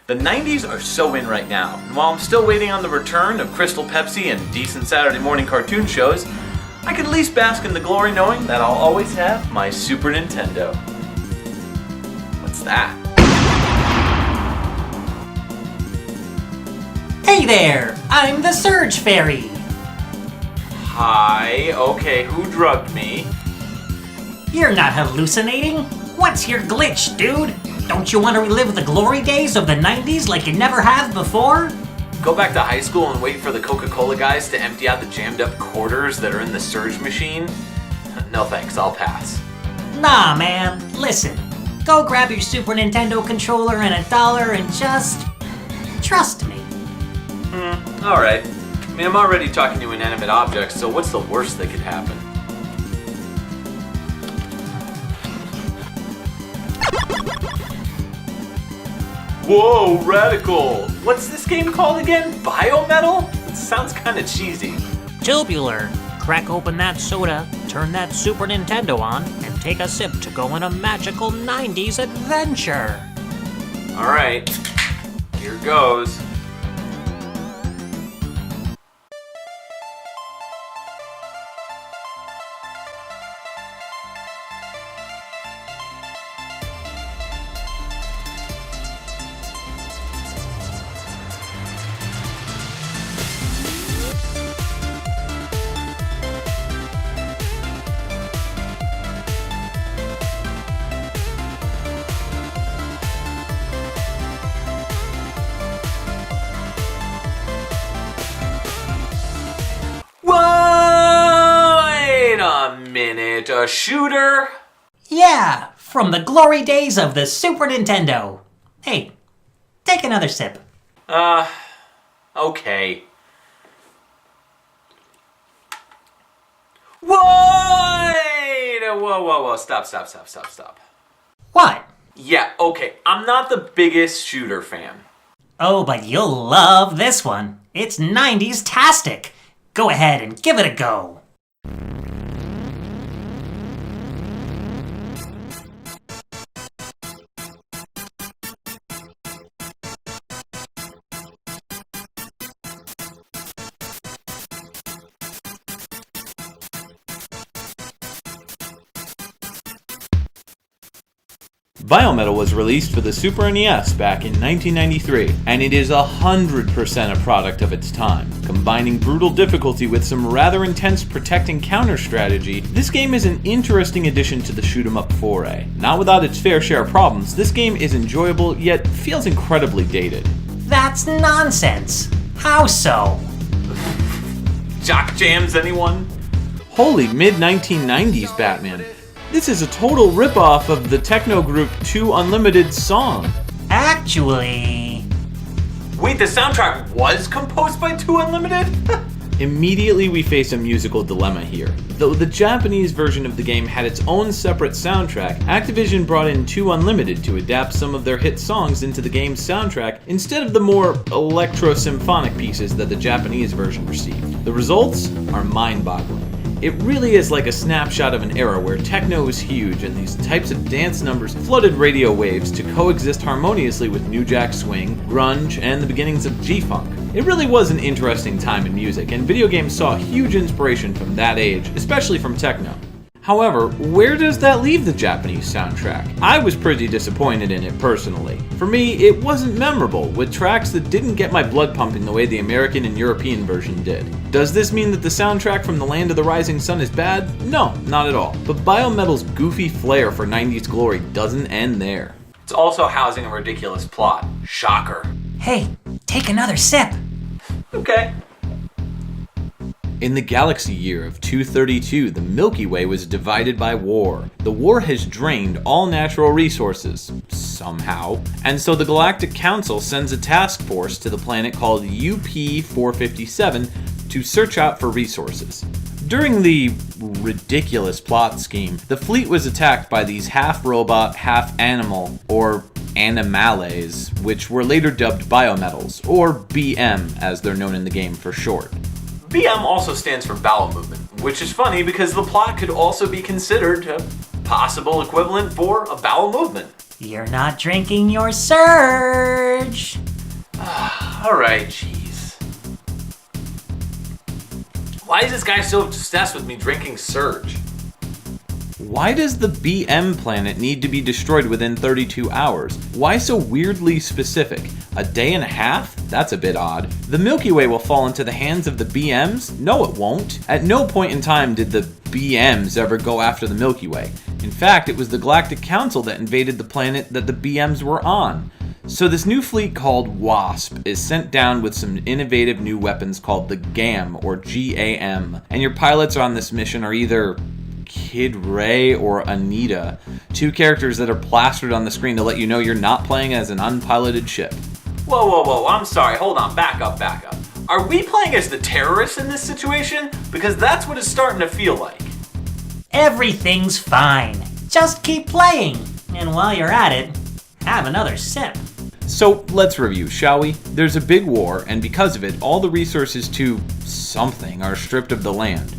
The 90s are so in right now, and while I'm still waiting on the return of Crystal Pepsi and decent Saturday morning cartoon shows, I can at least bask in the glory knowing that I'll always have my Super Nintendo. What's that? Hey there! I'm the Surge Fairy! Hi, okay, who drugged me? You're not hallucinating? What's your glitch, dude? Don't you want to relive the glory days of the 90s like you never have before? Go back to high school and wait for the Coca-Cola guys to empty out the jammed up quarters that are in the Surge machine? No thanks, I'll pass. Nah, man, listen. Go grab your Super Nintendo controller and $1 and just... trust me. Alright. I mean, I'm already talking to inanimate objects, so what's the worst that could happen? Whoa, radical! What's this game called again? Biometal? It sounds kinda cheesy. Tubular. Crack open that soda, turn that Super Nintendo on, and take a sip to go on a magical 90s adventure. Alright, here goes. Wait a minute, a shooter? Yeah, from the glory days of the Super Nintendo. Hey, take another sip. Okay. Wait! Whoa, stop. What? Yeah, okay, I'm not the biggest shooter fan. Oh, but you'll love this one. It's 90s-tastic. Go ahead and give it a go. Biometal was released for the Super NES back in 1993, and it is 100% a product of its time. Combining brutal difficulty with some rather intense protect and counter strategy, this game is an interesting addition to the shoot-'em-up foray. Not without its fair share of problems, this game is enjoyable, yet feels incredibly dated. That's nonsense. How so? Jock jams, anyone? Holy mid-1990s Batman. This is a total ripoff of the techno group 2 Unlimited song. Actually... Wait, the soundtrack was composed by 2 Unlimited? Immediately we face a musical dilemma here. Though the Japanese version of the game had its own separate soundtrack, Activision brought in 2 Unlimited to adapt some of their hit songs into the game's soundtrack instead of the more electro-symphonic pieces that the Japanese version received. The results are mind-boggling. It really is like a snapshot of an era where techno was huge and these types of dance numbers flooded radio waves to coexist harmoniously with New Jack Swing, grunge, and the beginnings of G-Funk. It really was an interesting time in music, and video games saw huge inspiration from that age, especially from techno. However, where does that leave the Japanese soundtrack? I was pretty disappointed in it personally. For me, it wasn't memorable, with tracks that didn't get my blood pumping the way the American and European version did. Does this mean that the soundtrack from The Land of the Rising Sun is bad? No, not at all. But Biometal's goofy flair for 90s glory doesn't end there. It's also housing a ridiculous plot. Shocker. Hey, take another sip. Okay. In the galaxy year of 232, the Milky Way was divided by war. The war has drained all natural resources, somehow, and so the Galactic Council sends a task force to the planet called UP-457 to search out for resources. During the ridiculous plot scheme, the fleet was attacked by these half-robot, half-animal, or animales, which were later dubbed biometals, or BM as they're known in the game for short. BM also stands for bowel movement, which is funny because the plot could also be considered a possible equivalent for a bowel movement. You're not drinking your Surge! Alright, jeez. Why is this guy so obsessed with me drinking Surge? Why does the BM planet need to be destroyed within 32 hours? Why so weirdly specific? A day and a half? That's a bit odd. The Milky Way will fall into the hands of the BMs? No, it won't. At no point in time did the BMs ever go after the Milky Way. In fact, it was the Galactic Council that invaded the planet that the BMs were on. So this new fleet called WASP is sent down with some innovative new weapons called the GAM, or GAM. And your pilots on this mission are either Kid Ray or Anita, two characters that are plastered on the screen to let you know you're not playing as an unpiloted ship. Whoa, I'm sorry, hold on, back up. Are we playing as the terrorists in this situation? Because that's what it's starting to feel like. Everything's fine. Just keep playing. And while you're at it, have another sip. So let's review, shall we? There's a big war, and because of it, all the resources to something are stripped of the land.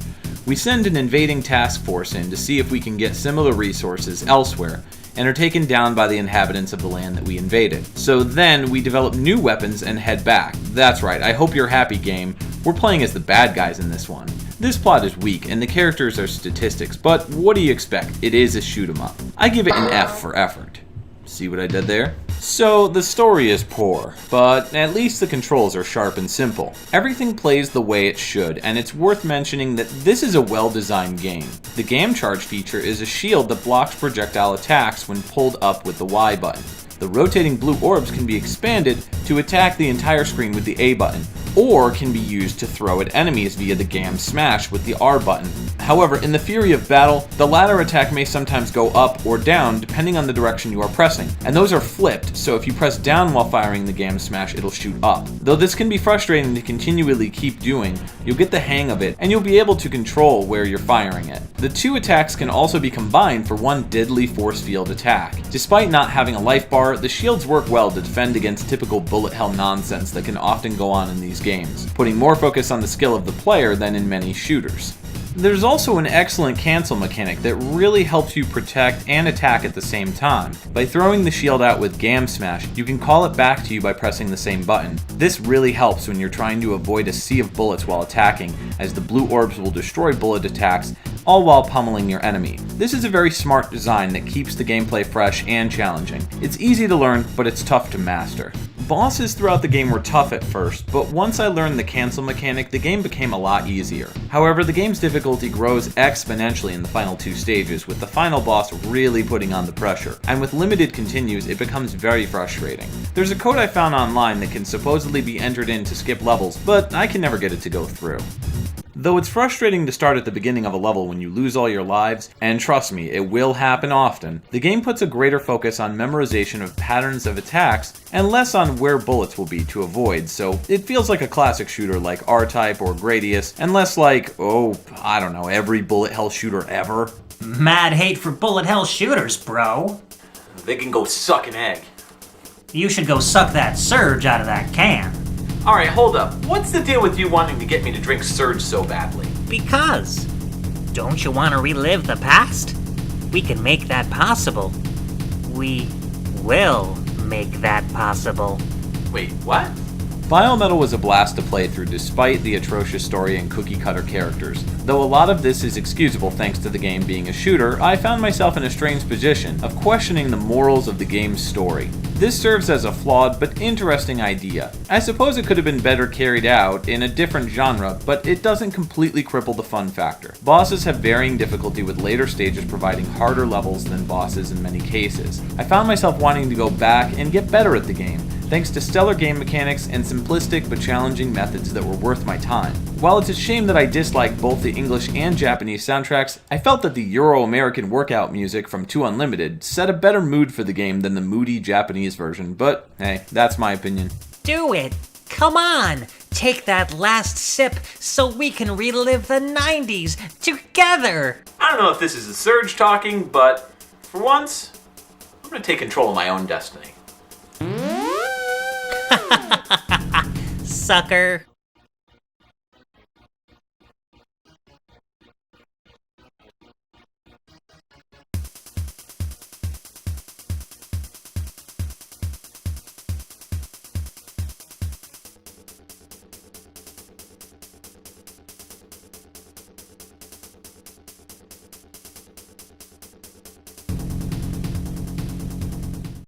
We send an invading task force in to see if we can get similar resources elsewhere, and are taken down by the inhabitants of the land that we invaded. So then we develop new weapons and head back. That's right, I hope you're happy, game. We're playing as the bad guys in this one. This plot is weak and the characters are statistics, but what do you expect? It is a shoot 'em up. I give it an F for effort. See what I did there? So the story is poor, but at least the controls are sharp and simple. Everything plays the way it should, and it's worth mentioning that this is a well-designed game. The GAM charge feature is a shield that blocks projectile attacks when pulled up with the Y button. The rotating blue orbs can be expanded to attack the entire screen with the A button, or can be used to throw at enemies via the GAM smash with the R button. However, in the fury of battle, the latter attack may sometimes go up or down depending on the direction you are pressing, and those are flipped, so if you press down while firing the GAM smash, it'll shoot up. Though this can be frustrating to continually keep doing, you'll get the hang of it, and you'll be able to control where you're firing it. The two attacks can also be combined for one deadly force field attack. Despite not having a life bar, the shields work well to defend against typical bullet hell nonsense that can often go on in these games, putting more focus on the skill of the player than in many shooters. There's also an excellent cancel mechanic that really helps you protect and attack at the same time. By throwing the shield out with GAM Smash, you can call it back to you by pressing the same button. This really helps when you're trying to avoid a sea of bullets while attacking, as the blue orbs will destroy bullet attacks, all while pummeling your enemy. This is a very smart design that keeps the gameplay fresh and challenging. It's easy to learn, but it's tough to master. Bosses throughout the game were tough at first, but once I learned the cancel mechanic, the game became a lot easier. However, the game's difficulty grows exponentially in the final two stages, with the final boss really putting on the pressure, and with limited continues, it becomes very frustrating. There's a code I found online that can supposedly be entered in to skip levels, but I can never get it to go through. Though it's frustrating to start at the beginning of a level when you lose all your lives, and trust me, it will happen often, the game puts a greater focus on memorization of patterns of attacks and less on where bullets will be to avoid, so it feels like a classic shooter like R-Type or Gradius, and less like, I don't know, every bullet hell shooter ever. Mad hate for bullet hell shooters, bro. They can go suck an egg. You should go suck that Surge out of that can. Alright, hold up. What's the deal with you wanting to get me to drink Surge so badly? Because. Don't you want to relive the past? We can make that possible. We will make that possible. Wait, what? Biometal was a blast to play through despite the atrocious story and cookie-cutter characters. Though a lot of this is excusable thanks to the game being a shooter, I found myself in a strange position of questioning the morals of the game's story. This serves as a flawed but interesting idea. I suppose it could have been better carried out in a different genre, but it doesn't completely cripple the fun factor. Bosses have varying difficulty, with later stages providing harder levels than bosses in many cases. I found myself wanting to go back and get better at the game, thanks to stellar game mechanics and simplistic but challenging methods that were worth my time. While it's a shame that I dislike both the English and Japanese soundtracks, I felt that the Euro-American workout music from 2 Unlimited set a better mood for the game than the moody Japanese version, but hey, that's my opinion. Do it! Come on! Take that last sip so we can relive the 90s together! I don't know if this is the Surge talking, but for once, I'm gonna take control of my own destiny. Sucker.